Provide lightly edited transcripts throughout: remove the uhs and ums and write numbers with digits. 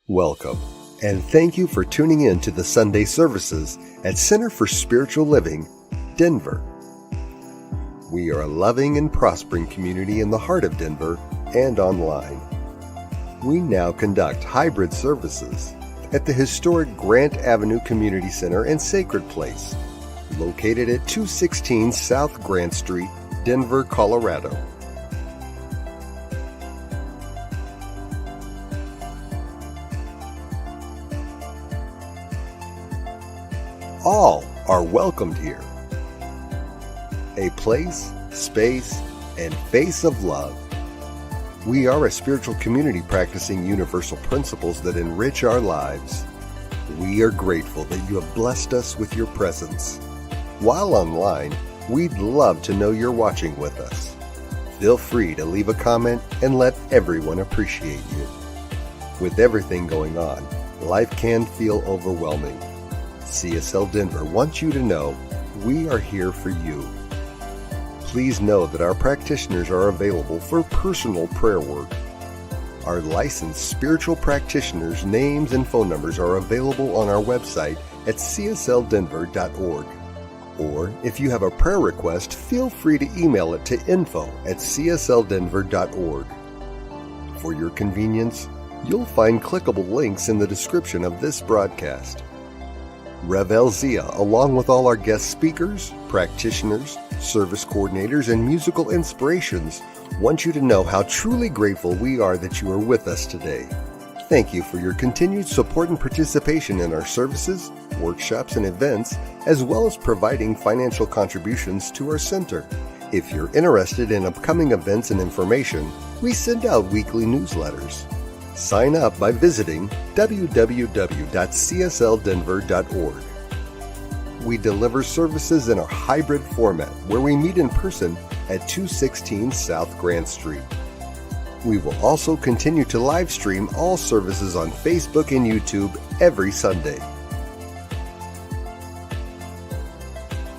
Welcome, and thank you for tuning in to the Sunday services at Center for Spiritual Living, Denver. We are a loving and prospering community in the heart of Denver and online. We now conduct hybrid services at the historic Grant Avenue Community Center and Sacred Place, located at 216 South Grant Street, Denver, Colorado. All are welcomed here. A place, space, and face of love. We are a spiritual community practicing universal principles that enrich our lives. We are grateful that you have blessed us with your presence. While online, we'd love to know you're watching with us. Feel free to leave a comment and let everyone appreciate you. With everything going on, life can feel overwhelming. CSL Denver wants you to know we are here for you. Please know that our practitioners are available for personal prayer work. Our licensed spiritual practitioners' names and phone numbers are available on our website at csldenver.org. Or if you have a prayer request, feel free to email it to info@csldenver.org. For your convenience, you'll find clickable links in the description of this broadcast. Rev Elzia, along with all our guest speakers, practitioners, service coordinators, and musical inspirations, want you to know how truly grateful we are that you are with us today. Thank you for your continued support and participation in our services, workshops, and events, as well as providing financial contributions to our center. If you're interested in upcoming events and information, we send out weekly newsletters. Sign up by visiting www.csldenver.org. We deliver services in a hybrid format where we meet in person at 216 South Grant Street. We will also continue to live stream all services on Facebook and YouTube every Sunday.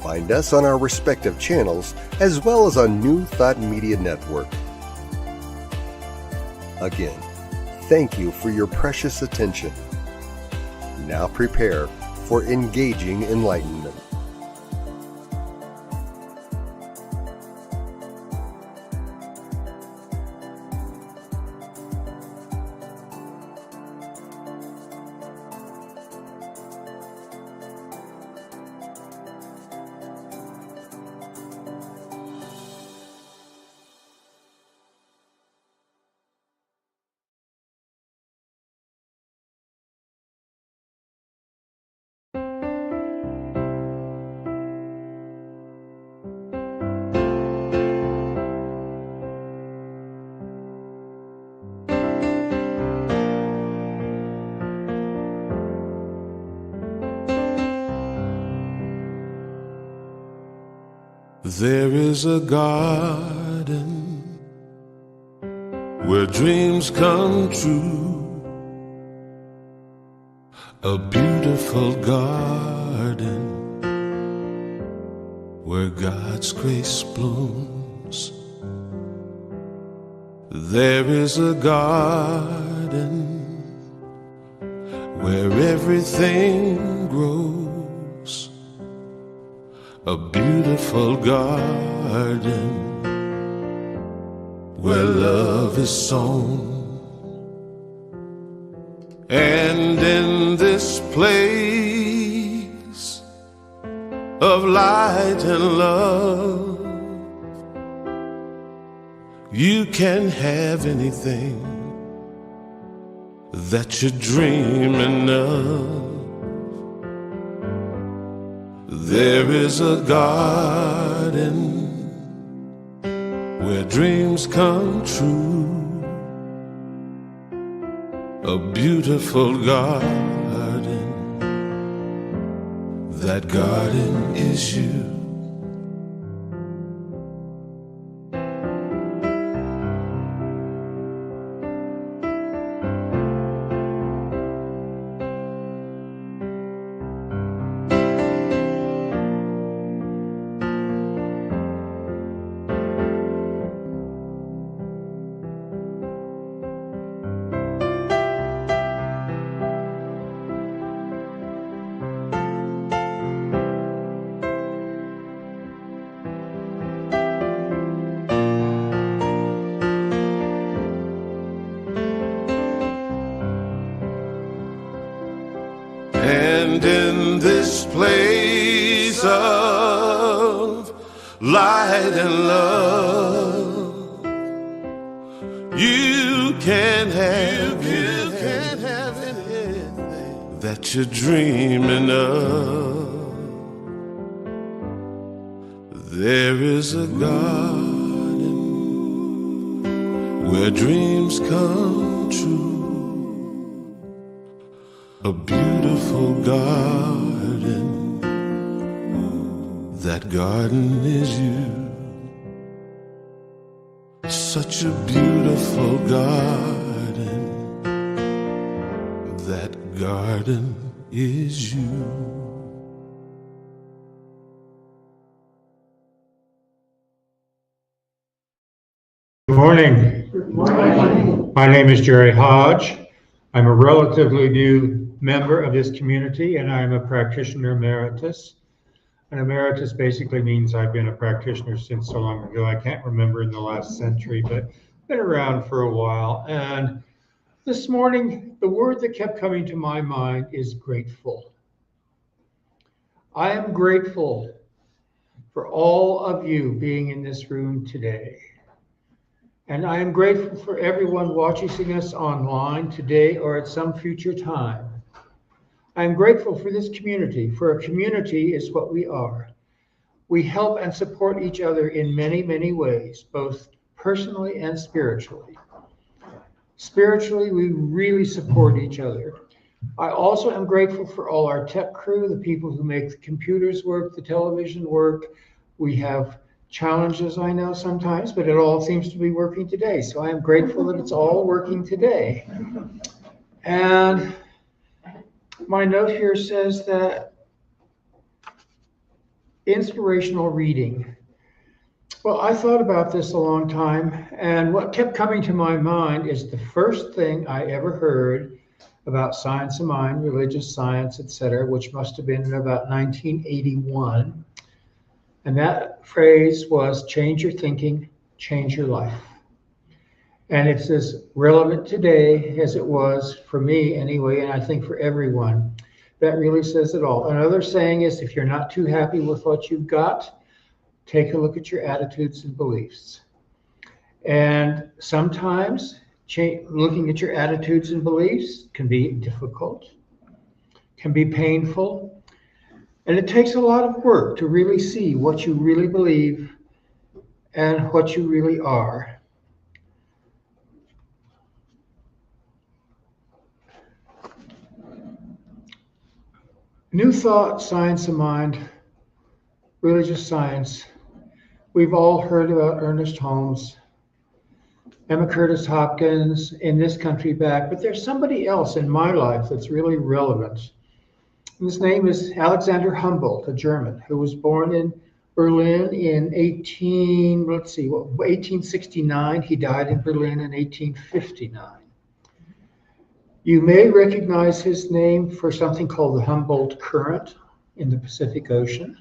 Find us on our respective channels as well as on New Thought Media Network. Again, thank you for your precious attention. Now prepare for engaging enlightenment. There is a garden where dreams come true, a beautiful garden where God's grace blooms. There is a garden where everything grows, a beautiful garden where love is sown. And in this place of light and love, you can have anything that you're dreaming of. There is a garden where dreams come true, a beautiful garden. That garden is you. of light and love. You can't have anything that you're dreaming of. There is a garden where dreams come true, a beautiful garden. That garden is you. Such a beautiful garden. That garden is you. Good morning. Good morning. My name is Jerry Hodge. I'm a relatively new member of this community, and I'm a practitioner emeritus. And emeritus basically means I've been a practitioner since so long ago. I can't remember in the last century, but been around for a while. And this morning, the word that kept coming to my mind is grateful. I am grateful for all of you being in this room today. And I am grateful for everyone watching us online today or at some future time. I am grateful for this community, for a community is what we are. We help and support each other in many, many ways, both personally and spiritually. Spiritually, we really support each other. I also am grateful for all our tech crew, the people who make the computers work, the television work. We have challenges, I know sometimes, but it all seems to be working today. So I am grateful that it's all working today. And my note here says that inspirational reading. Well, I thought about this a long time, and what kept coming to my mind is the first thing I ever heard about science of mind, religious science, etc., which must have been in about 1981. And that phrase was, change your thinking, change your life. And it's as relevant today as it was for me anyway, and I think for everyone. That really says it all. Another saying is, if you're not too happy with what you've got, take a look at your attitudes and beliefs. And sometimes looking at your attitudes and beliefs can be difficult, can be painful. And it takes a lot of work to really see what you really believe and what you really are. New Thought, Science of Mind, Religious Science. We've all heard about Ernest Holmes, Emma Curtis Hopkins, In This Country Back, but there's somebody else in my life that's really relevant. His name is Alexander Humboldt, a German, who was born in Berlin in 1869. He died in Berlin in 1859. You may recognize his name for something called the Humboldt Current in the Pacific Ocean,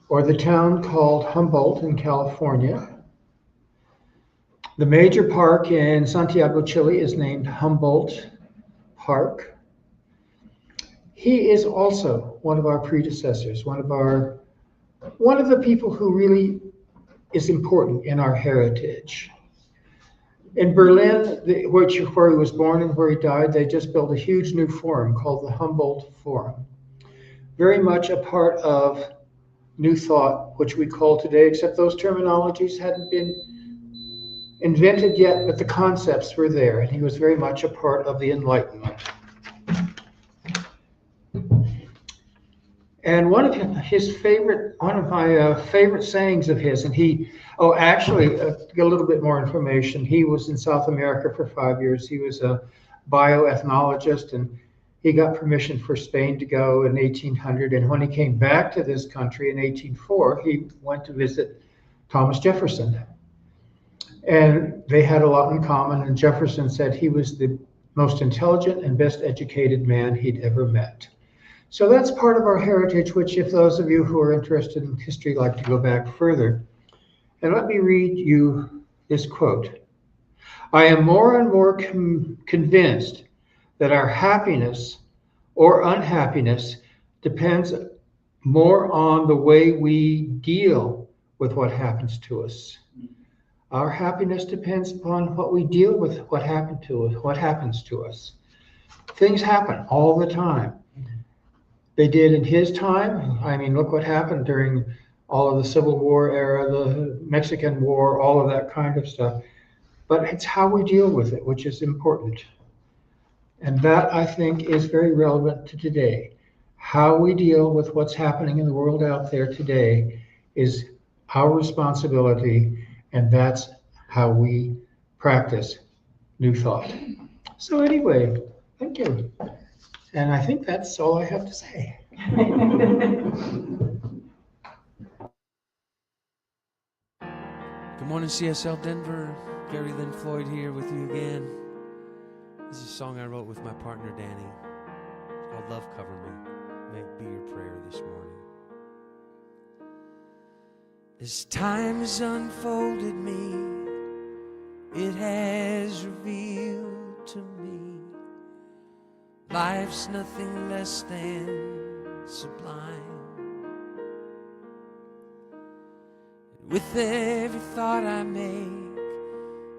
or the town called Humboldt in California. The major park in Santiago, Chile is named Humboldt Park. He is also one of our predecessors, one of the people who really is important in our heritage. In Berlin, where he was born and where he died, they just built a huge new forum called the Humboldt Forum. Very much a part of New Thought, which we call today, except those terminologies hadn't been invented yet, but the concepts were there, and he was very much a part of the Enlightenment. And one of my favorite sayings of his, and a little bit more information. He was in South America for 5 years. He was a bioethnologist, and he got permission for Spain to go in 1800. And when he came back to this country in 1804, he went to visit Thomas Jefferson. And they had a lot in common. And Jefferson said he was the most intelligent and best educated man he'd ever met. So that's part of our heritage, which if those of you who are interested in history like to go back further. And let me read you this quote. I am more and more convinced that our happiness or unhappiness depends more on the way we deal with what happens to us. Our happiness depends upon what we deal with, what happened to us, what happens to us. Things happen all the time. They did in his time. I mean, look what happened during all of the Civil War era, the Mexican War, all of that kind of stuff. But it's how we deal with it, which is important. And that, I think, is very relevant to today. How we deal with what's happening in the world out there today is our responsibility, and that's how we practice new thought. So anyway, thank you. And I think that's all I have to say. Good morning, CSL Denver. Gary, Lynn, Floyd here with you again. This is a song I wrote with my partner, Danny. It's called Love Cover Me. May it be your prayer this morning. As time has unfolded me, it has revealed to me life's nothing less than sublime. With every thought I make,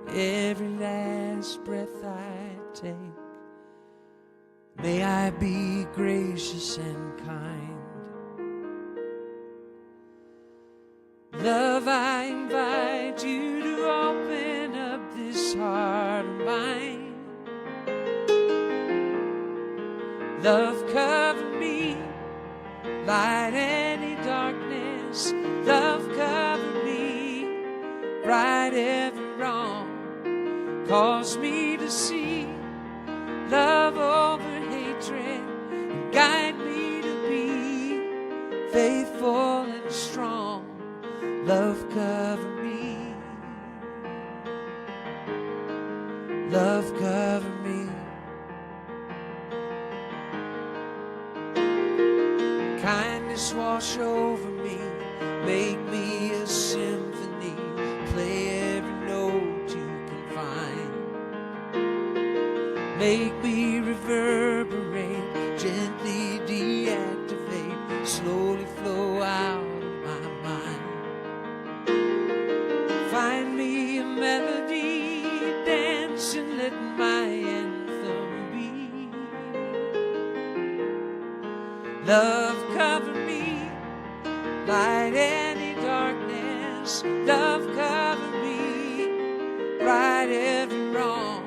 every last breath I take, may I be gracious and kind. Love, I invite you to open up this heart of mine. Love, cover me, light any darkness. Love, cover me, right every wrong. Cause me to see love over hatred, and guide me to be faithful and strong. Love, cover me. Love, cover me. Kindness wash over me, make me a symphony, play every note you can find. Make me reverberate, gently deactivate, slowly flow out of my mind. Find me a melody, dance and let my anthem be. Love, cover me, light any darkness. Love, cover me, right every wrong.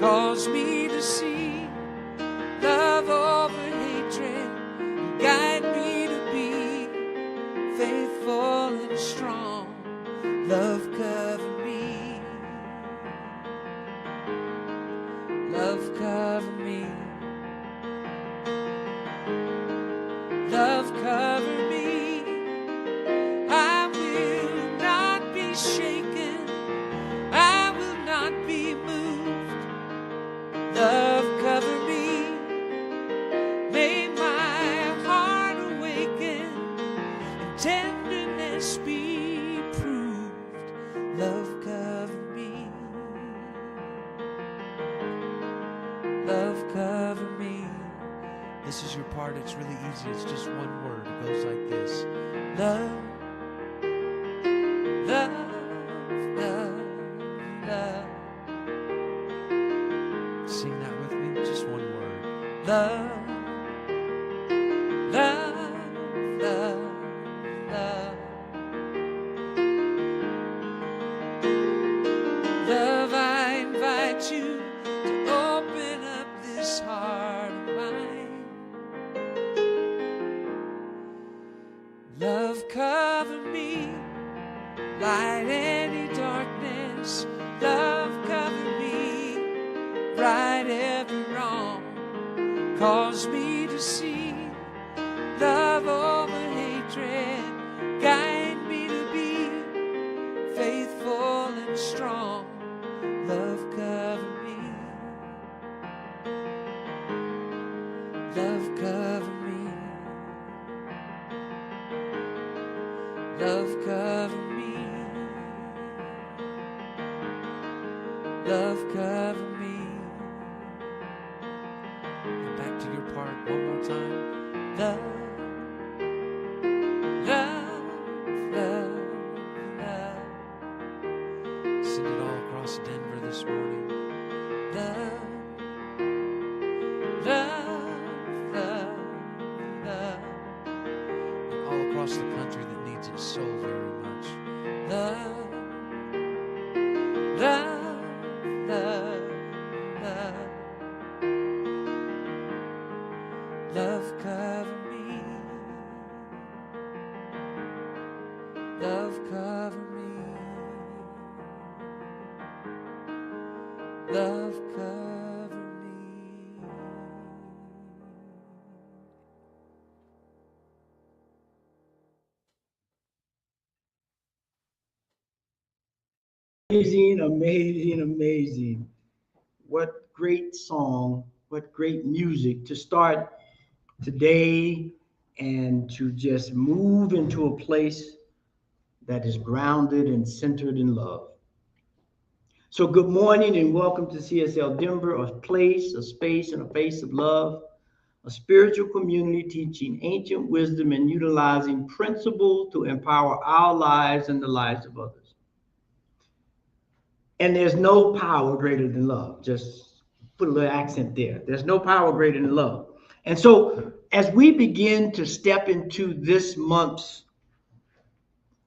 Cause me to see love over hatred, guide me to be faithful and strong. Love, cover me. Love, cover me. Love, cover me. I will not be shaken, I will not be moved. Love, cover me. May my heart awaken and tenderness be proved. Love, cover me. Love, cover me. This is your part. It's really easy. It's just one word. It goes like this. Love, love, love, love. Sing that with me. Just one word. Love, love, love, love. Love, I invite you to open up this heart of mine. Love, cover me, light any darkness. Love, cover me, right every wrong. Cause me to see love over hatred, guide me to be faithful and strong. Love, cover me. Love, cover me. Love, cover me. Love, cover me. And back to your part one more time. Love, this morning. Love, love, love, love. And all across the country that needs it so very much. Love, love, love, love. Love cover me. Love cover me. Love cover me. Amazing, amazing, amazing. What great song, what great music to start today and to just move into a place that is grounded and centered in love. So good morning and welcome to CSL Denver, a place, a space, and a face of love, a spiritual community teaching ancient wisdom and utilizing principles to empower our lives and the lives of others. And there's no power greater than love. Just put a little accent there. There's no power greater than love. And so as we begin to step into this month's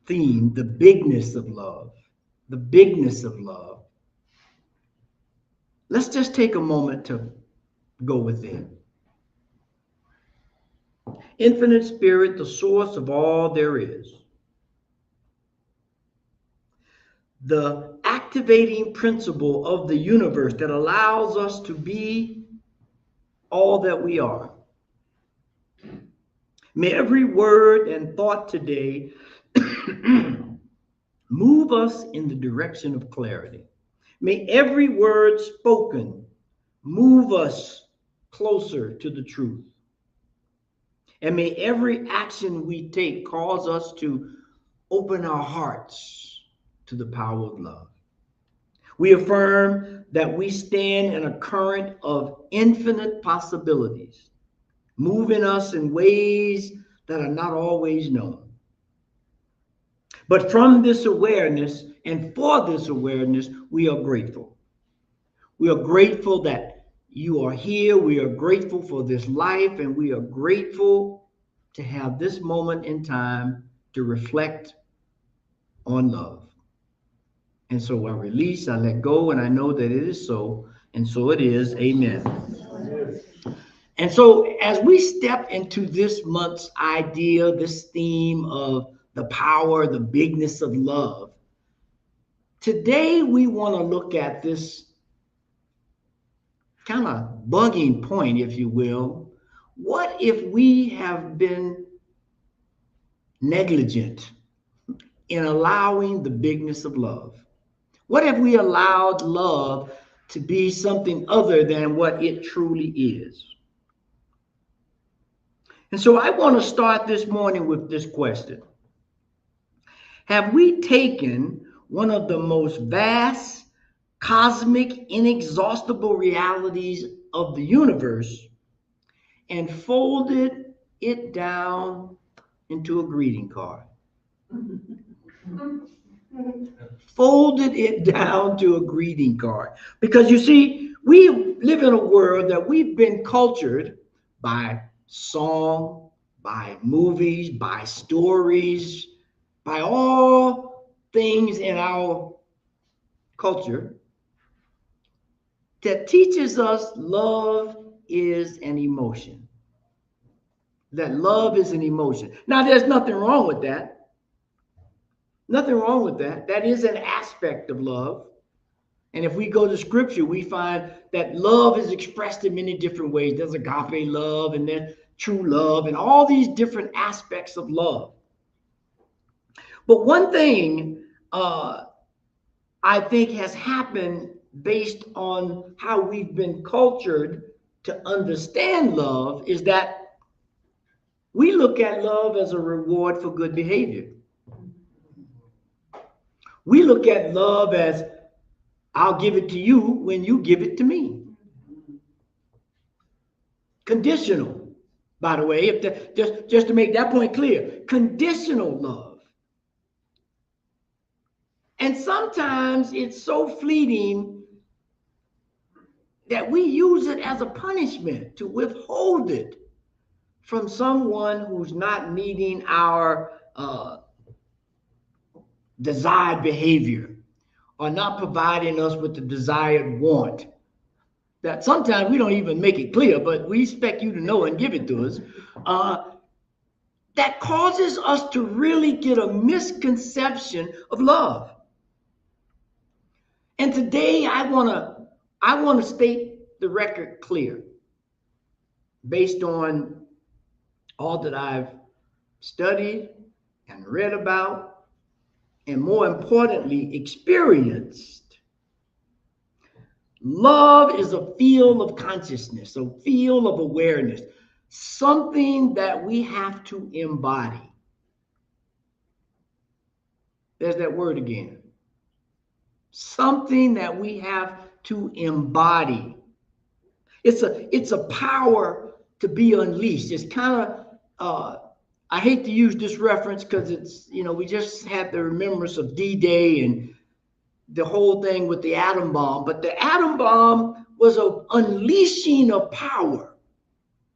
theme, the bigness of love, the bigness of love, let's just take a moment to go within. Infinite Spirit, the source of all there is. The activating principle of the universe that allows us to be all that we are. May every word and thought today move us in the direction of clarity. May every word spoken move us closer to the truth. And may every action we take cause us to open our hearts to the power of love. We affirm that we stand in a current of infinite possibilities, moving us in ways that are not always known. But from this awareness and for this awareness, we are grateful. We are grateful that you are here. We are grateful for this life, and we are grateful to have this moment in time to reflect on love. And so I release, I let go, and I know that it is so, and so it is. Amen. And so as we step into this month's idea, this theme of the power, the bigness of love, today we want to look at this kind of bugging point, if you will. What if we have been negligent in allowing the bigness of love? What if we allowed love to be something other than what it truly is? And so I want to start this morning with this question. Have we taken one of the most vast, cosmic, inexhaustible realities of the universe and folded it down into a greeting card? Folded it down to a greeting card. Because you see, we live in a world that we've been cultured by song, by movies, by stories, by all things in our culture that teaches us love is an emotion. That love is an emotion. Now, there's nothing wrong with that. Nothing wrong with that. That is an aspect of love. And if we go to scripture, we find that love is expressed in many different ways. There's agape love and there's true love and all these different aspects of love. But one thing I think has happened based on how we've been cultured to understand love is that we look at love as a reward for good behavior. We look at love as I'll give it to you when you give it to me. Conditional, by the way, just to make that point clear, conditional love. And sometimes it's so fleeting that we use it as a punishment to withhold it from someone who's not meeting our desired behavior or not providing us with the desired want. That sometimes we don't even make it clear, but we expect you to know and give it to us. That causes us to really get a misconception of love. And today I want to state the record clear based on all that I've studied and read about, and more importantly, experienced. Love is a field of consciousness, a field of awareness, something that we have to embody. There's that word again. Something that we have to embody. It's a power to be unleashed. It's kind of, I hate to use this reference because it's, we just had the remembrance of D-Day and the whole thing with the atom bomb, but the atom bomb was an unleashing of power.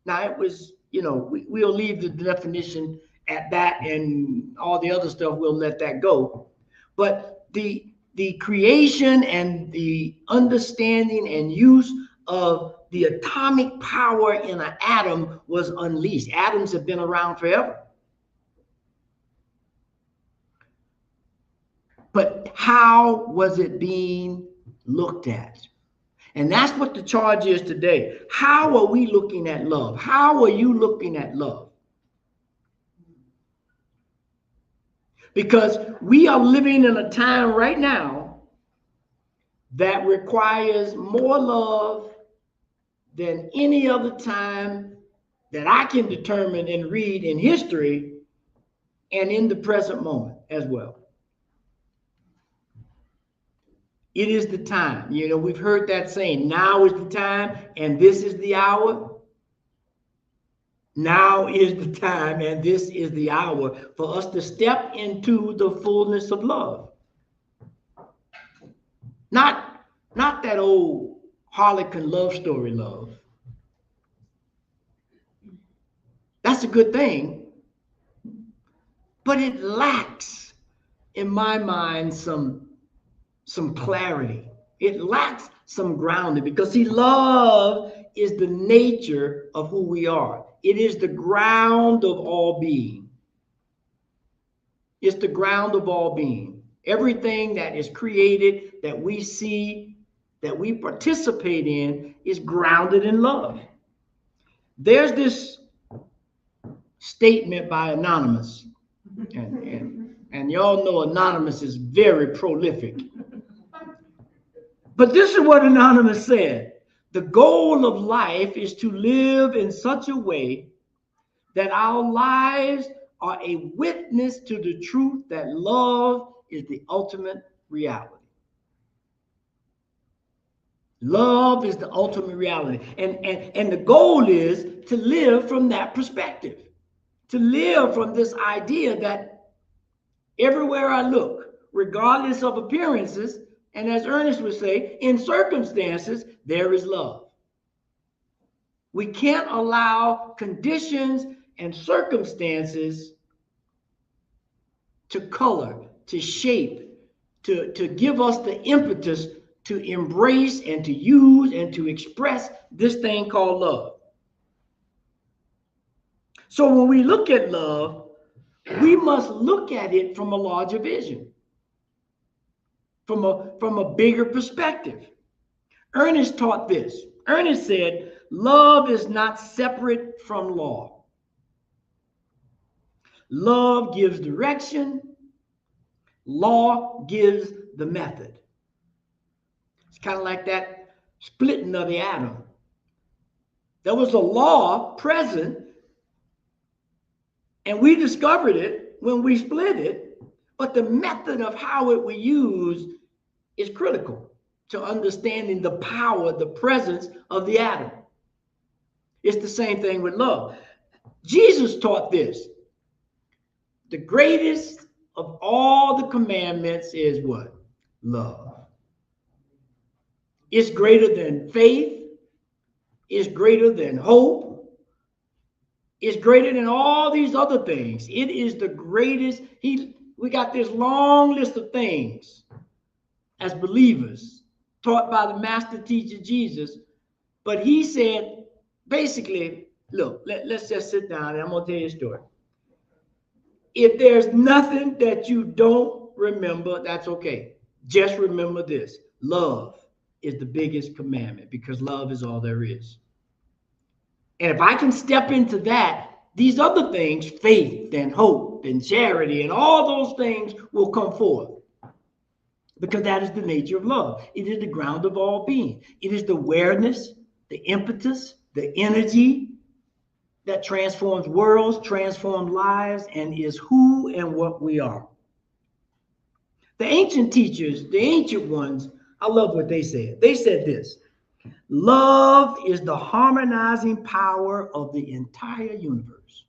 Now it was, we'll leave the definition at that, and all the other stuff, we'll let that go. But the creation and the understanding and use of the atomic power in an atom was unleashed. Atoms have been around forever. But how was it being looked at? And that's what the charge is today. How are we looking at love? How are you looking at love? Because we are living in a time right now that requires more love than any other time that I can determine and read in history and in the present moment as well. It is the time. We've heard that saying, now is the time and this is the hour. Now is the time and this is the hour for us to step into the fullness of love. Not that old Harlequin love story love. That's a good thing. But it lacks, in my mind, some clarity. It lacks some grounding because, see, love is the nature of who we are. It is the ground of all being. It's the ground of all being. Everything that is created, that we see, that we participate in, is grounded in love. There's this statement by Anonymous, and y'all know Anonymous is very prolific. But this is what Anonymous said. The goal of life is to live in such a way that our lives are a witness to the truth that love is the ultimate reality. Love is the ultimate reality. And the goal is to live from that perspective, to live from this idea that everywhere I look, regardless of appearances, and as Ernest would say, in circumstances, there is love. We can't allow conditions and circumstances to color, to shape, to give us the impetus to embrace and to use and to express this thing called love. So when we look at love, we must look at it from a larger vision, from a bigger perspective. Ernest taught this. Ernest said, love is not separate from law. Love gives direction. Law gives the method. It's kind of like that splitting of the atom. There was a law present, and we discovered it when we split it, but the method of how it was used is critical to understanding the power, the presence of the atom. It's the same thing with love. Jesus taught this. The greatest of all the commandments is what? Love. It's greater than faith. is greater than hope, is greater than all these other things. It is the greatest. We got this long list of things as believers taught by the master teacher Jesus. But he said, basically, look, let's just sit down and I'm going to tell you a story. If there's nothing that you don't remember, that's okay. Just remember this. Love is the biggest commandment because love is all there is. And if I can step into that, these other things, faith and hope and charity and all those things will come forth. Because that is the nature of love. It is the ground of all being. It is the awareness, the impetus, the energy that transforms worlds, transforms lives, and is who and what we are. The ancient teachers, the ancient ones, I love what they said. They said this: love is the harmonizing power of the entire universe.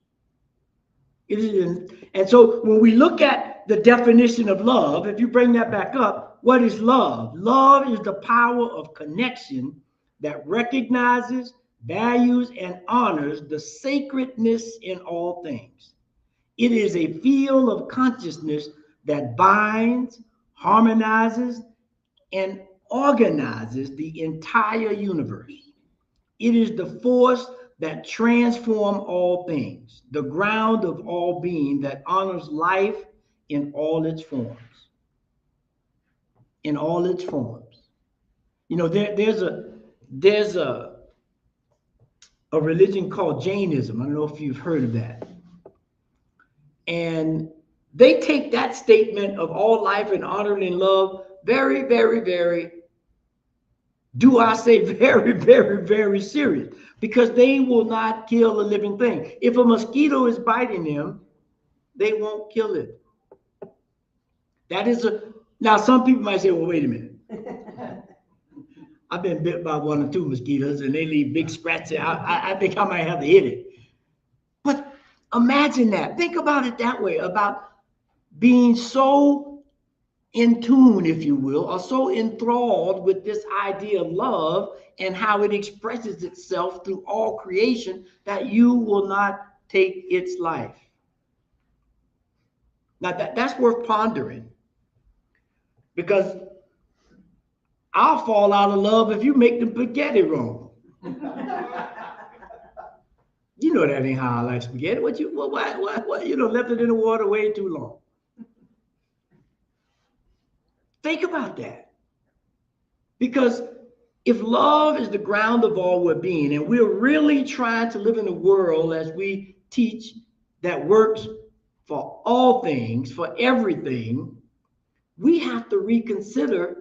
It is, and so when we look at the definition of love, if you bring that back up, what is love? Love is the power of connection that recognizes, values, and honors the sacredness in all things. It is a field of consciousness that binds, harmonizes, and organizes the entire universe. It is the force that transforms all things, the ground of all being that honors life in all its forms. In all its forms. You know, there's a religion called Jainism. I don't know if you've heard of that. And they take that statement of all life and honor and love very, very, very, do I say very, very, very serious, because they will not kill a living thing. If a mosquito is biting them, they won't kill it. That is now some people might say, well, wait a minute. I've been bit by 1 or 2 mosquitoes and they leave big scratches. I think I might have to hit it. But imagine that. Think about it that way, about being so in tune, if you will, or so enthralled with this idea of love and how it expresses itself through all creation that you will not take its life. Now that's worth pondering, because I'll fall out of love if you make the spaghetti wrong. You know that ain't how I like spaghetti. What you left it in the water way too long. Think about that. Because if love is the ground of all we're being, and we're really trying to live in a world as we teach that works for all things, for everything, we have to reconsider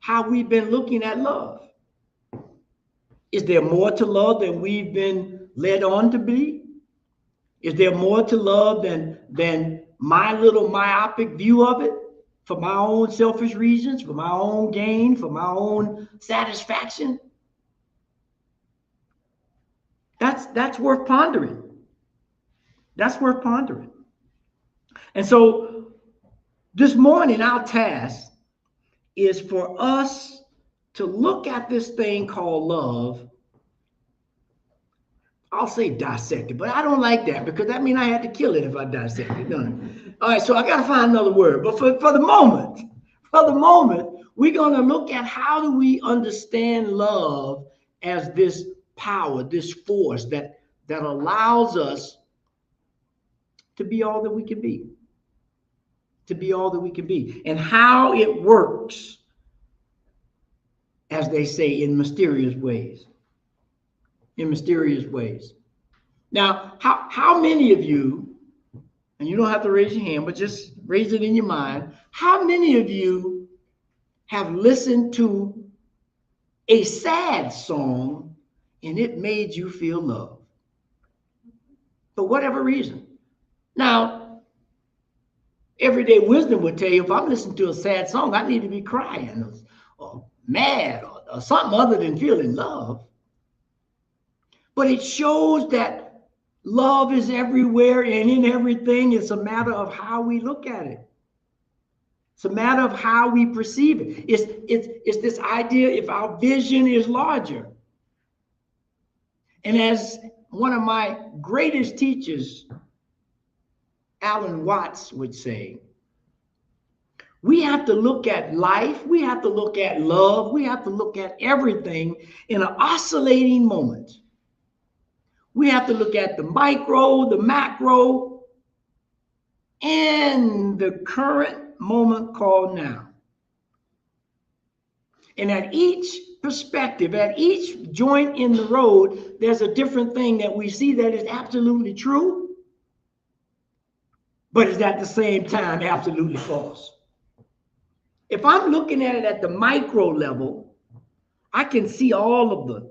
how we've been looking at love. Is there more to love than we've been led on to be? Is there more to love than my little myopic view of it? For my own selfish reasons, for my own gain, for my own satisfaction? That's worth pondering. That's worth pondering. And so this morning, our task is for us to look at this thing called love. I'll say dissected, but I don't like that, because that means I had to kill it if I dissect it, don't it? All right, so I got to find another word. But for the moment, we're going to look at how do we understand love as this power, this force that allows us to be all that we can be. To be all that we can be. And how it works, as they say, in mysterious ways. In mysterious ways. Now, how many of you, and you don't have to raise your hand, but just raise it in your mind, how many of you have listened to a sad song and it made you feel love? For whatever reason. Now, everyday wisdom would tell you, if I'm listening to a sad song, I need to be crying or mad or something other than feeling love. But it shows that love is everywhere and in everything. It's a matter of how we look at it. It's a matter of how we perceive it. It's this idea, if our vision is larger, And as one of my greatest teachers, Alan Watts, would say, we have to look at life, we have to look at love, we have to look at everything in an oscillating moment. We have to look at the micro, the macro, and the current moment called now. And at each perspective, at each joint in the road, there's a different thing that we see that is absolutely true, but is at the same time absolutely false. If I'm looking at it at the micro level, I can see all of the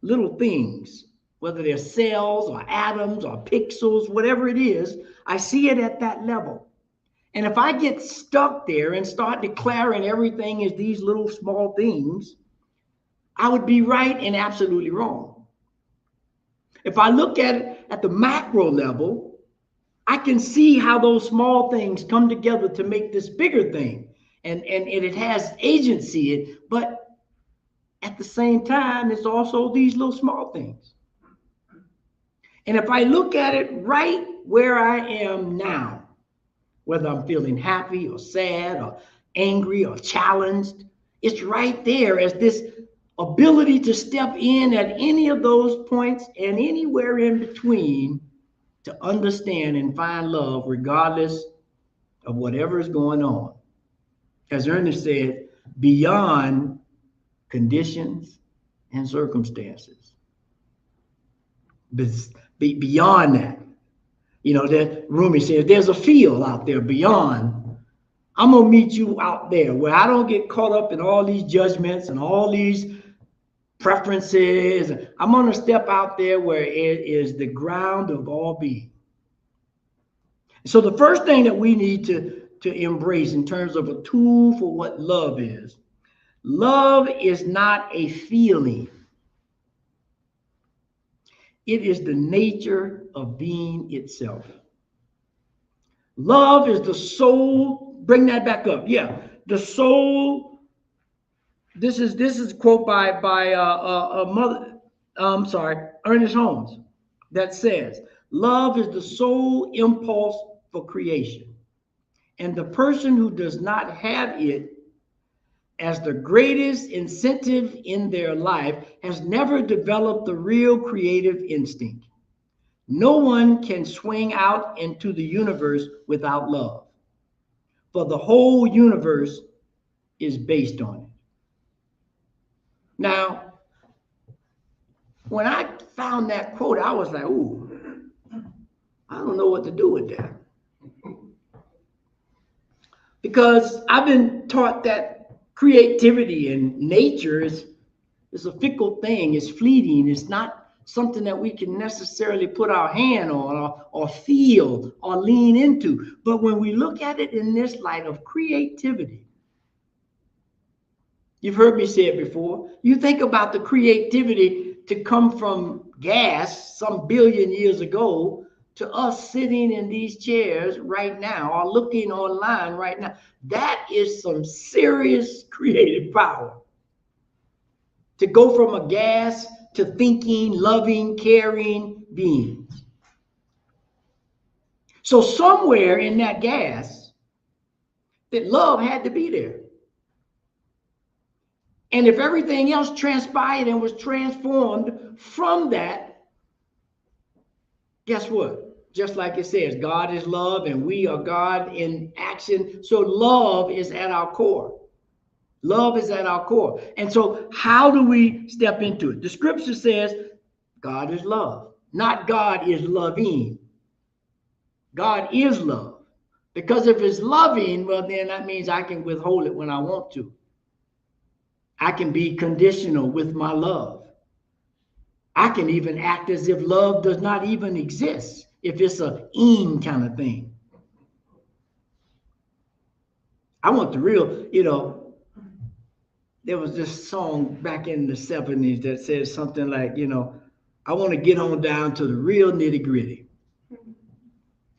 little things, whether they're cells or atoms or pixels, whatever it is, I see it at that level. And if I get stuck there and start declaring everything as these little small things, I would be right and absolutely wrong. If I look at it at the macro level, I can see how those small things come together to make this bigger thing. And it has agency, but at the same time, it's also these little small things. And if I look at it right where I am now, whether I'm feeling happy or sad or angry or challenged, it's right there as this ability to step in at any of those points and anywhere in between to understand and find love regardless of whatever is going on. As Ernest said, beyond conditions and circumstances. Beyond that. You know, that Rumi says there's a field out there beyond. I'm going to meet you out there where I don't get caught up in all these judgments and all these preferences. I'm going to step out there where it is the ground of all being. So the first thing that we need to embrace in terms of a tool for what love is not a feeling. It is the nature of being itself. Love is the soul. Bring that back up. Yeah, the soul. This is a quote by Ernest Holmes that says, "Love is the sole impulse for creation, and the person who does not have it as the greatest incentive in their life has never developed the real creative instinct. No one can swing out into the universe without love, for the whole universe is based on it." Now, when I found that quote, I was like, ooh, I don't know what to do with that. Because I've been taught that creativity and nature is a fickle thing. It's fleeting. It's not something that we can necessarily put our hand on or feel or lean into. But when we look at it in this light of creativity, you've heard me say it before. You think about the creativity to come from gas some billion years ago to us sitting in these chairs right now or looking online right now. That is some serious creative power. To go from a gas to thinking, loving, caring beings. So somewhere in that gas, that love had to be there. And if everything else transpired and was transformed from that, guess what? Just like it says, God is love and we are God in action. So love is at our core. Love is at our core. And so how do we step into it? The scripture says God is love, not God is loving. God is love. Because if it's loving, well, then that means I can withhold it when I want to. I can be conditional with my love. I can even act as if love does not even exist, if it's a kind of thing. I want the real, there was this song back in the 70s that says something like, I want to get on down to the real nitty gritty.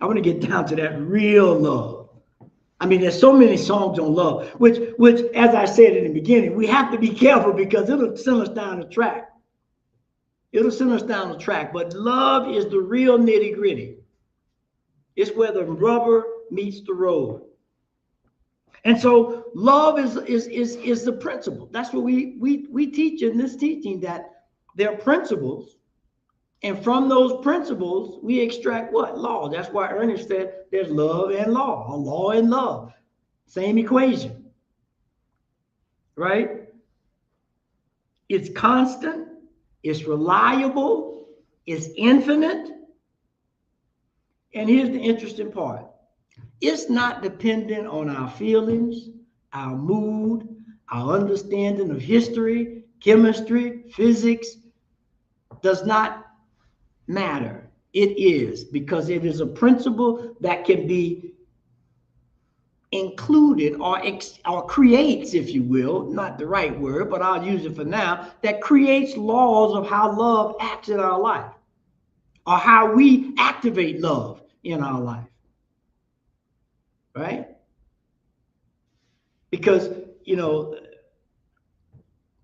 I want to get down to that real love. I mean, there's so many songs on love, which, as I said in the beginning, we have to be careful because it'll send us down the track. It'll send us down the track. But love is the real nitty gritty. It's where the rubber meets the road. And so love is the principle. That's what we teach in this teaching, that there are principles. And from those principles, we extract what? Law. That's why Ernest said there's love and law, or law and love. Same equation. Right? It's constant. It's reliable. It's infinite. And here's the interesting part. It's not dependent on our feelings, our mood, our understanding of history, chemistry, physics. Does not matter. It is, because it is a principle that can be included or creates, if you will, not the right word, but I'll use it for now, that creates laws of how love acts in our life, or how we activate love in our life. Right? Because, you know,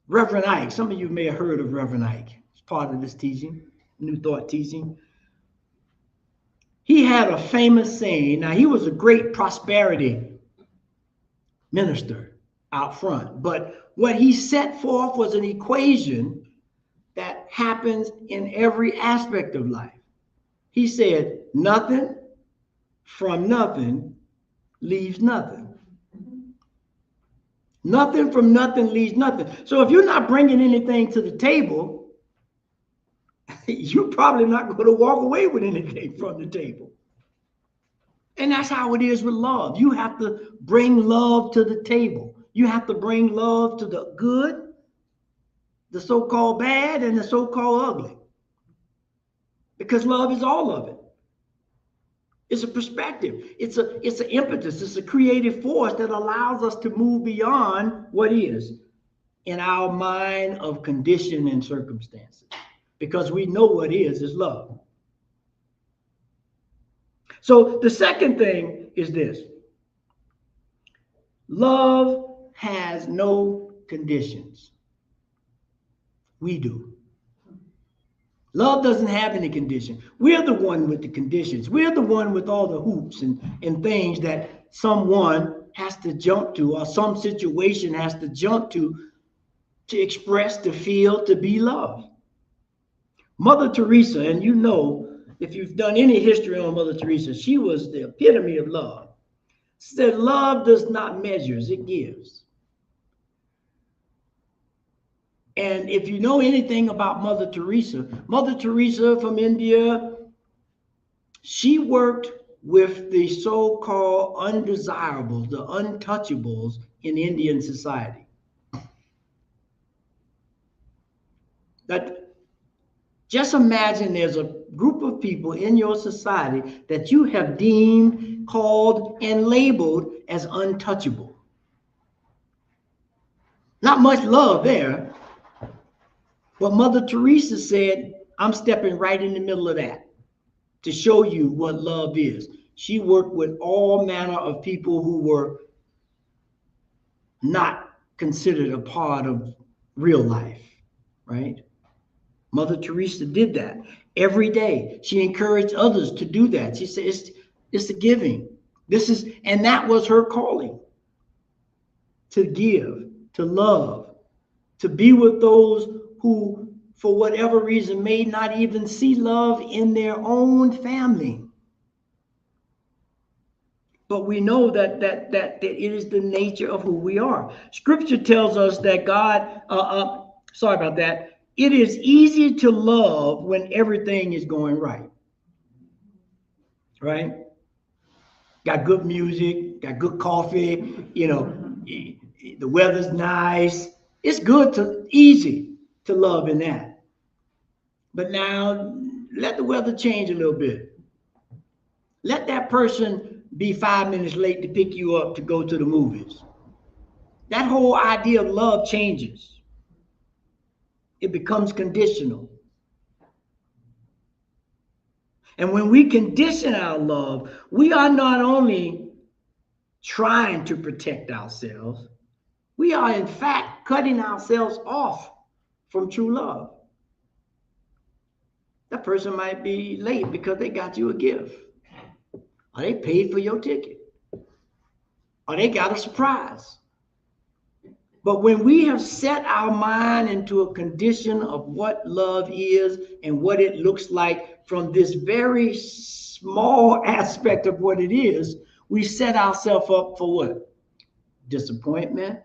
Reverend Ike, some of you may have heard of Reverend Ike. It's part of this teaching, New Thought teaching. He had a famous saying. Now, he was a great prosperity minister out front, but what he set forth was an equation that happens in every aspect of life. He said, nothing from nothing leaves nothing. Nothing from nothing leaves nothing. So if you're not bringing anything to the table, you're probably not going to walk away with anything from the table. And that's how it is with love. You have to bring love to the table. You have to bring love to the good, the so-called bad, and the so-called ugly. Because love is all of it. It's a perspective. It's an impetus. It's a creative force that allows us to move beyond what is in our mind of condition and circumstances. Because we know what is love. So the second thing is this. Love has no conditions. We do. Love doesn't have any condition. We're the one with the conditions. We're the one with all the hoops and things that someone has to jump to, or some situation has to jump to express, to feel, to be loved. Mother Teresa, and you know, if you've done any history on Mother Teresa, she was the epitome of love. She said, love does not measure, it gives. And if you know anything about Mother Teresa from India, she worked with the so-called undesirables, the untouchables in Indian society. That just imagine there's a group of people in your society that you have deemed, called, and labeled as untouchable. Not much love there. But Mother Teresa said, I'm stepping right in the middle of that to show you what love is. She worked with all manner of people who were not considered a part of real life, right? Mother Teresa did that every day. She encouraged others to do that. She said, it's a giving. And that was her calling, to give, to love, to be with those who, for whatever reason, may not even see love in their own family. But we know that it is the nature of who we are. Scripture tells us that God, it is easy to love when everything is going right. Right? Got good music, got good coffee, the weather's nice. It's easy to love in that. But now let the weather change a little bit. Let that person be 5 minutes late to pick you up to go to the movies. That whole idea of love changes. It becomes conditional. And when we condition our love, we are not only trying to protect ourselves, we are in fact cutting ourselves off from true love. That person might be late because they got you a gift, or they paid for your ticket, or they got a surprise. But when we have set our mind into a condition of what love is and what it looks like from this very small aspect of what it is, we set ourselves up for what? Disappointment,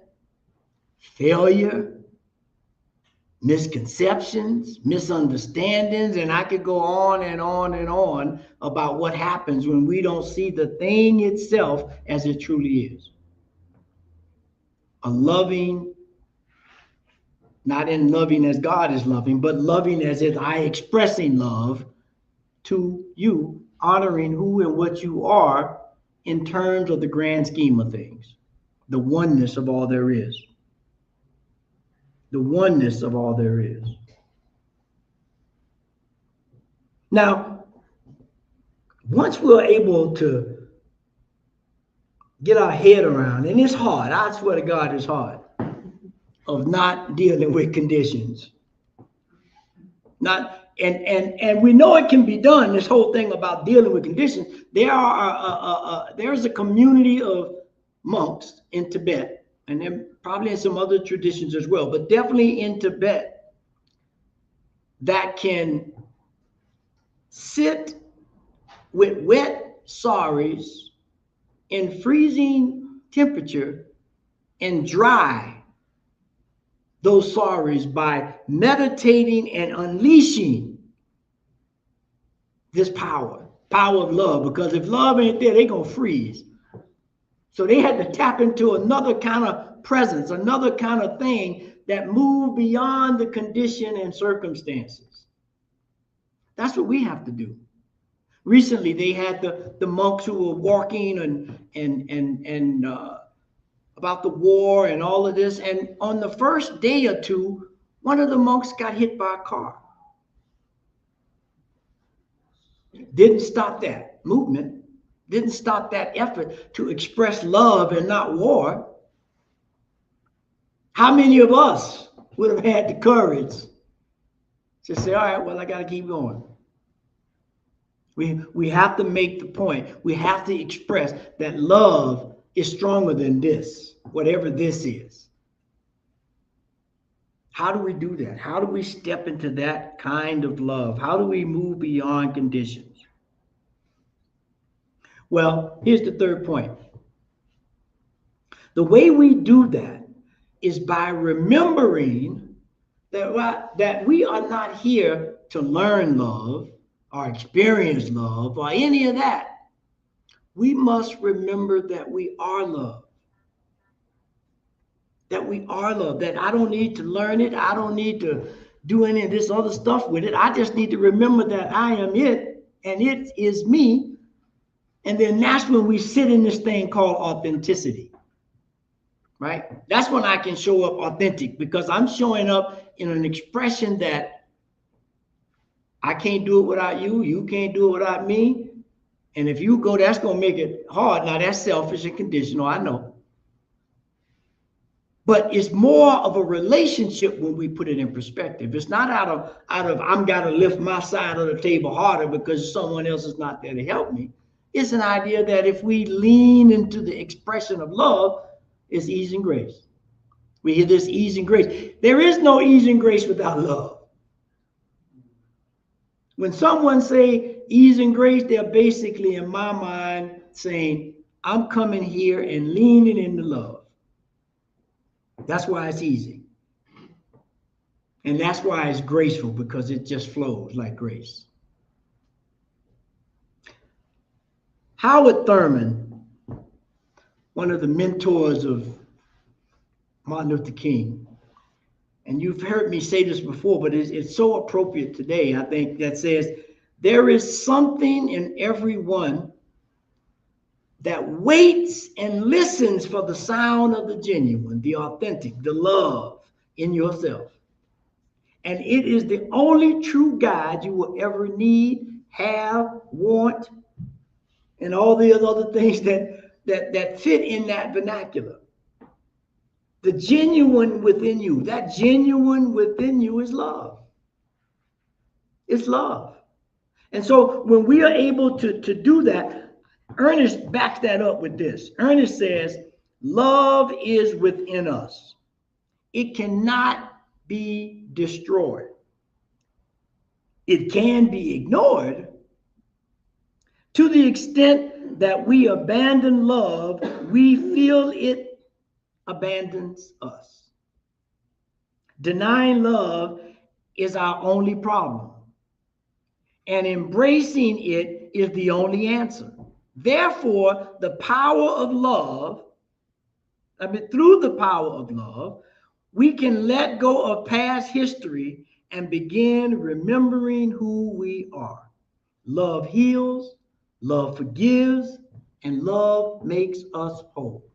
failure, misconceptions, misunderstandings, and I could go on and on and on about what happens when we don't see the thing itself as it truly is. A loving, not in loving as God is loving, but loving as if I expressing love to you, honoring who and what you are in terms of the grand scheme of things, the oneness of all there is. The oneness of all there is. Now, once we're able to get our head around, and it's hard, I swear to God, it's hard, of not dealing with conditions. And we know it can be done, this whole thing about dealing with conditions. There's a community of monks in Tibet, and then probably in some other traditions as well, but definitely in Tibet, that can sit with wet saris in freezing temperature and dry those saris by meditating and unleashing this power of love. Because if love ain't there, they're going to freeze. So they had to tap into another kind of presence, another kind of thing that moved beyond the condition and circumstances. That's what we have to do. Recently, they had the monks who were walking and about the war and all of this. And on the first day or two, one of the monks got hit by a car. Didn't stop that movement, didn't stop that effort to express love and not war. How many of us would have had the courage to say, all right, well, I got to keep going? We have to make the point. We have to express that love is stronger than this, whatever this is. How do we do that? How do we step into that kind of love? How do we move beyond conditions? Well, here's the third point. The way we do that is by remembering that we are not here to learn love or experience love or any of that. We must remember that we are love. That we are love. That I don't need to learn it. I don't need to do any of this other stuff with it. I just need to remember that I am it and it is me. And then that's when we sit in this thing called authenticity. Right? That's when I can show up authentic, because I'm showing up in an expression that I can't do it without you. You can't do it without me. And if you go, that's going to make it hard. Now, that's selfish and conditional, I know. But it's more of a relationship when we put it in perspective. It's not out of I'm got to lift my side of the table harder because someone else is not there to help me. It's an idea that if we lean into the expression of love, it's ease and grace. We hear this ease and grace. There is no ease and grace without love. When someone say ease and grace, they're basically, in my mind, saying, I'm coming here and leaning into love. That's why it's easy. And that's why it's graceful, because it just flows like grace. Howard Thurman, one of the mentors of Martin Luther King, and you've heard me say this before, but it's so appropriate today, I think, that says, there is something in everyone that waits and listens for the sound of the genuine, the authentic, the love in yourself. And it is the only true guide you will ever need, have, want, and all the other things that fit in that vernacular. The genuine within you, that genuine within you is love. It's love. And so when we are able to do that, Ernest backs that up with this. Ernest says, love is within us. It cannot be destroyed. It can be ignored to the extent that we abandon love, we feel it abandons us. Denying love is our only problem, and embracing it is the only answer. Therefore, the power of love, through the power of love, we can let go of past history and begin remembering who we are. Love heals, love forgives, and love makes us whole.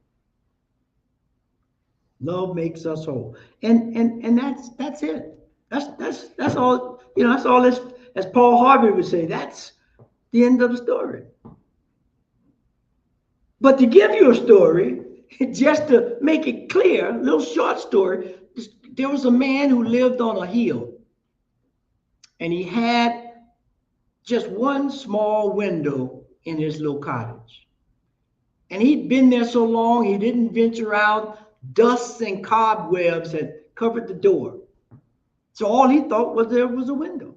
Love makes us whole. And that's it. That's all, that's all this, as Paul Harvey would say, that's the end of the story. But to give you a story, just to make it clear, a little short story, there was a man who lived on a hill, and he had just one small window in his little cottage. And he'd been there so long, he didn't venture out. Dust and cobwebs had covered the door. So all he thought was there was a window.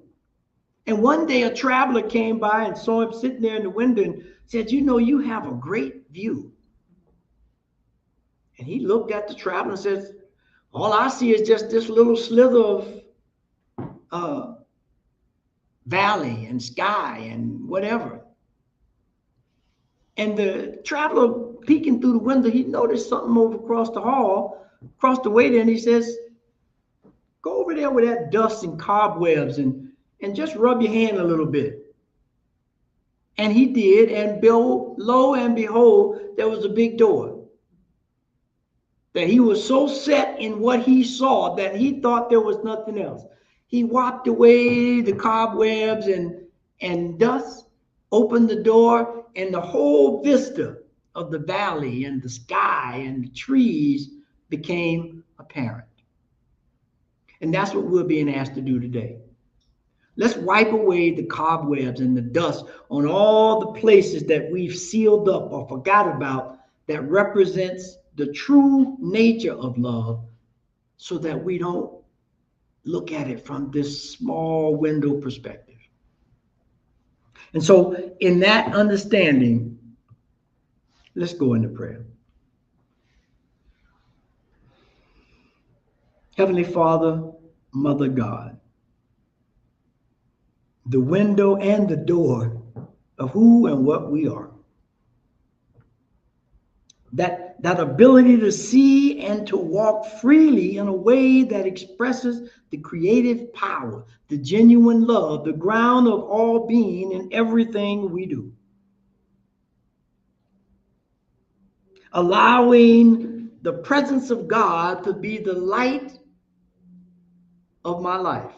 And one day a traveler came by and saw him sitting there in the window and said, you have a great view. And he looked at the traveler and says, all I see is just this little slither of valley and sky and whatever. And the traveler peeking through the window, he noticed something over across the hall, across the way there, and he says, go over there with that dust and cobwebs and just rub your hand a little bit. And he did, and lo and behold, there was a big door. That he was so set in what he saw that he thought there was nothing else. He wiped away the cobwebs and dust, opened the door, and the whole vista of the valley and the sky and the trees became apparent. And that's what we're being asked to do today. Let's wipe away the cobwebs and the dust on all the places that we've sealed up or forgot about that represents the true nature of love, so that we don't look at it from this small window perspective. And so in that understanding, let's go into prayer. Heavenly Father, Mother God, the window and the door of who and what we are. That ability to see and to walk freely in a way that expresses the creative power, the genuine love, the ground of all being in everything we do. Allowing the presence of God to be the light of my life,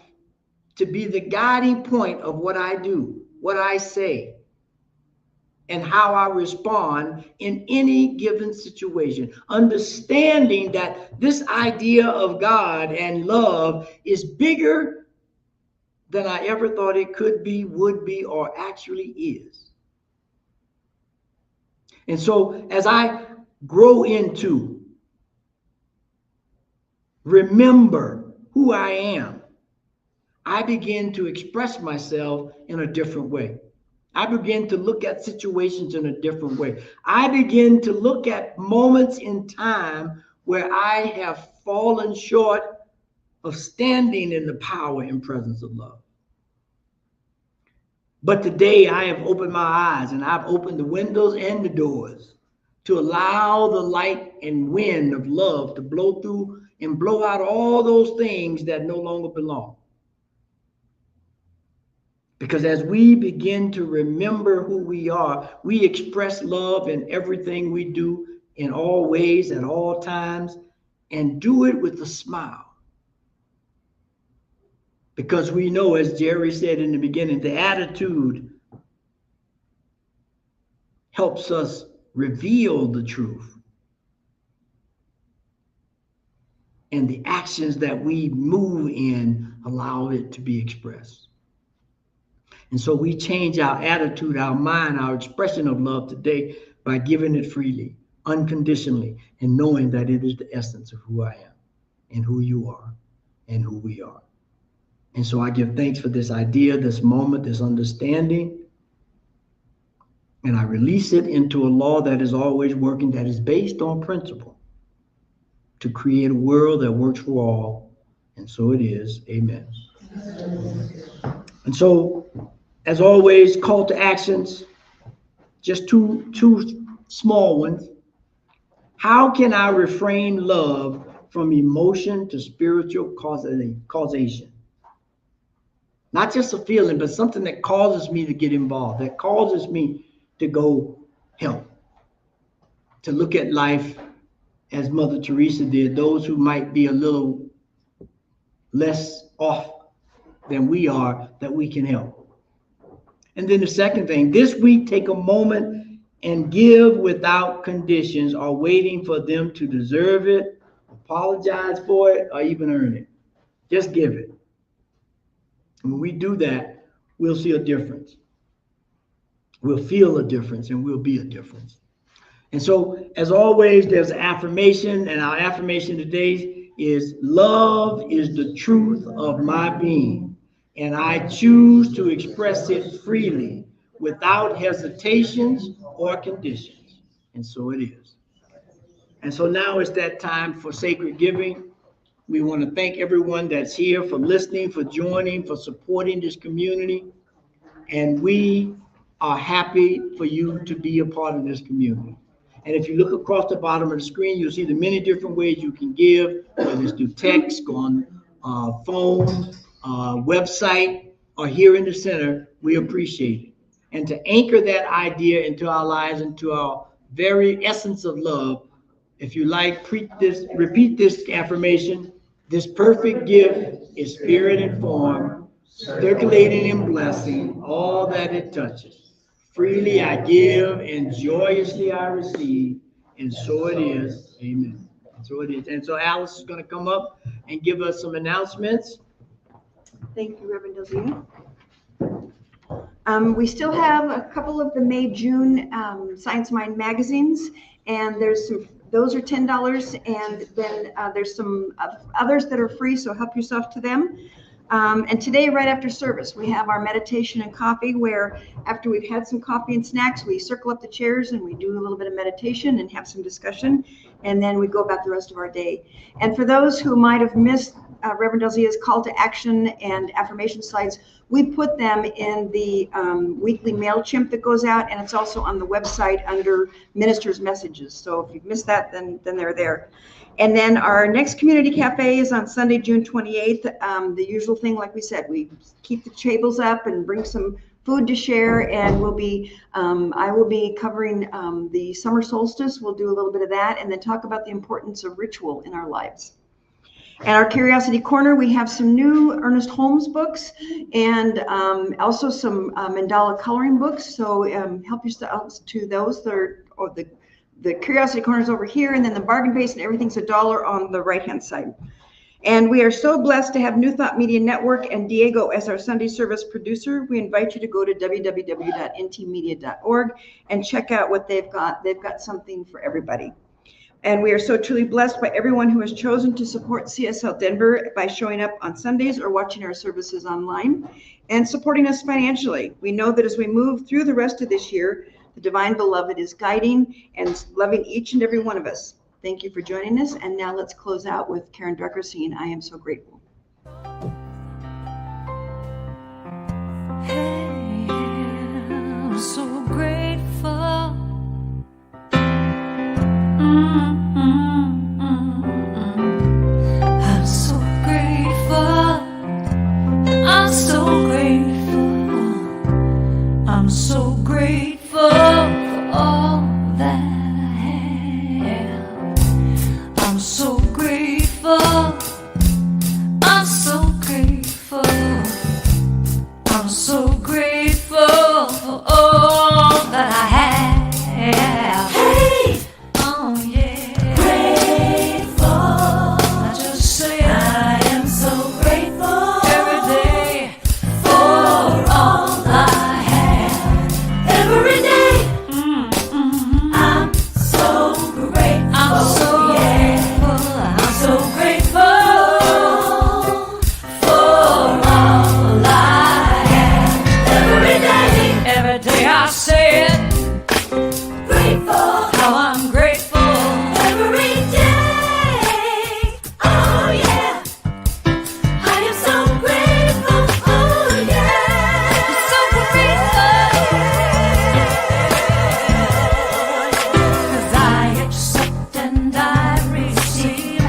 to be the guiding point of what I do, what I say, and how I respond in any given situation. Understanding that this idea of God and love is bigger than I ever thought it could be, would be, or actually is. And so as I grow into, remember who I am, I begin to express myself in a different way. I begin to look at situations in a different way. I begin to look at moments in time where I have fallen short of standing in the power and presence of love. But today I have opened my eyes, and I've opened the windows and the doors to allow the light and wind of love to blow through and blow out all those things that no longer belong. Because as we begin to remember who we are, we express love in everything we do, in all ways, at all times, and do it with a smile. Because we know, as Jerry said in the beginning, the attitude helps us reveal the truth. And the actions that we move in allow it to be expressed. And so we change our attitude, our mind, our expression of love today by giving it freely, unconditionally, and knowing that it is the essence of who I am and who you are and who we are. And so I give thanks for this idea, this moment, this understanding. And I release it into a law that is always working, that is based on principle, to create a world that works for all. And so it is. Amen. And so, as always, call to actions, just two small ones. How can I refrain love from emotion to spiritual causation? Not just a feeling, but something that causes me to get involved, that causes me to go help, to look at life as Mother Teresa did, those who might be a little less off than we are, that we can help. And then the second thing, this week, take a moment and give without conditions or waiting for them to deserve it, apologize for it, or even earn it. Just give it. When we do that, we'll see a difference. We'll feel a difference, and we'll be a difference. And so, as always, there's an affirmation, and our affirmation today is, love is the truth of my being, and I choose to express it freely without hesitations or conditions. And so it is. And so now it's that time for sacred giving. We want to thank everyone that's here for listening, for joining, for supporting this community. And we are happy for you to be a part of this community. And if you look across the bottom of the screen, you'll see the many different ways you can give, whether it's through text, go on phone, website, or here in the center. We appreciate it. And to anchor that idea into our lives, into our very essence of love, if you like, repeat this affirmation. This perfect gift is spirit and form, circulating and blessing all that it touches. Freely I give, and joyously I receive, and so it is. Amen. And so it is. And so Alice is going to come up and give us some announcements. Thank you, Reverend Elzia. We still have a couple of the May-June Science Mind magazines, and those are $10, and then there's some others that are free, so help yourself to them. And today, right after service, we have our meditation and coffee, where after we've had some coffee and snacks, we circle up the chairs and we do a little bit of meditation and have some discussion, and then we go about the rest of our day. And for those who might have missed Reverend Elzia's call to action and affirmation slides, we put them in the weekly MailChimp that goes out, and it's also on the website under Ministers' Messages. So if you've missed that, then they're there. And then our next community cafe is on Sunday, June 28th. The usual thing, like we said, we keep the tables up and bring some food to share, and we'll be, I will be covering the summer solstice. We'll do a little bit of that, and then talk about the importance of ritual in our lives. At our Curiosity Corner, we have some new Ernest Holmes books, and also some mandala coloring books. So help yourselves to those. The Curiosity Corner is over here, and then the bargain base and everything's $1 on the right-hand side. And we are so blessed to have New Thought Media Network and Diego as our Sunday service producer. We invite you to go to www.ntmedia.org and check out what they've got. They've got something for everybody. And we are so truly blessed by everyone who has chosen to support CSL Denver by showing up on Sundays or watching our services online and supporting us financially. We know that as we move through the rest of this year, the Divine Beloved is guiding and loving each and every one of us. Thank you for joining us. And now let's close out with Karen Drucker singing, I Am So Grateful. Hey, I'm so grateful. I'm so grateful. I'm so grateful. I'm so grateful for all that I have. I'm so grateful. how I'm grateful every day. Oh yeah, I am so grateful. Oh yeah, so grateful. 'Cause I accept and I receive.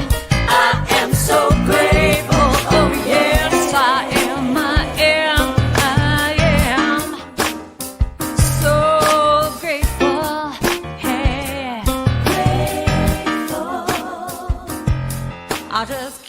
I am so grateful. Oh yes, I am. I am so grateful. Hey, grateful. I just